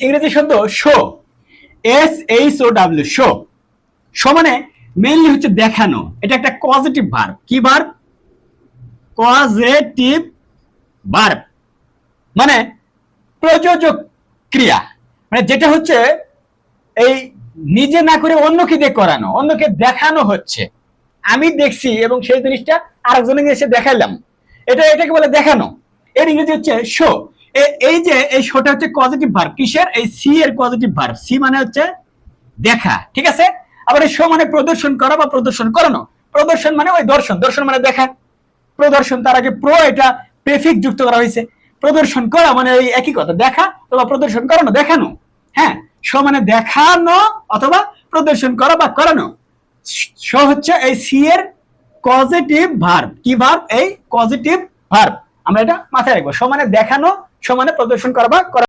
ইংরেজি শব্দ show, SHOW, show. Show মানে মেইনলি হচ্ছে দেখানো। এটা একটা পজিটিভ ভার্ব। কি ভার্ব? পজিটিভ ভার্ব মানে প্রযোজক ক্রিয়া, মানে যেটা হচ্ছে এই নিজে না করে অন্যকে দিয়ে করানো, অন্যকে দেখানো হচ্ছে। আমি দেখছি এবং সেই জিনিসটা আরেকজনকে এসে দেখাইলাম, এটাকে বলে দেখানো। এর ইংরেজি হচ্ছে শো। এই যে এই শোটা হচ্ছে পজিটিভ ভার্ব। কিসের? এই সি এর পজিটিভ ভার্ব। সি মানে হচ্ছে দেখা, ঠিক আছে। আবার এই শো মানে প্রদর্শন করা বা প্রদর্শন করানো। প্রদর্শন মানে ওই দর্শন, দর্শন মানে দেখা। প্রদর্শন, তার আগে প্রো এটা প্রেফিক্স যুক্ত করা হয়েছে। প্রদর্শন করা মানে ওই একই কথা, দেখা অথবা প্রদর্শন করানো, দেখানো। হ্যাঁ, শো মানে দেখানো অথবা প্রদর্শন করা বা করানো। শো হচ্ছে এই সি এর পজিটিভ ভার্ব। কি ভার্ব? এই পজিটিভ ভার্ব। আমরা এটা মাথায় রাখবো। শো মানে দেখানো, শো মানে প্রদর্শন করা বা করা।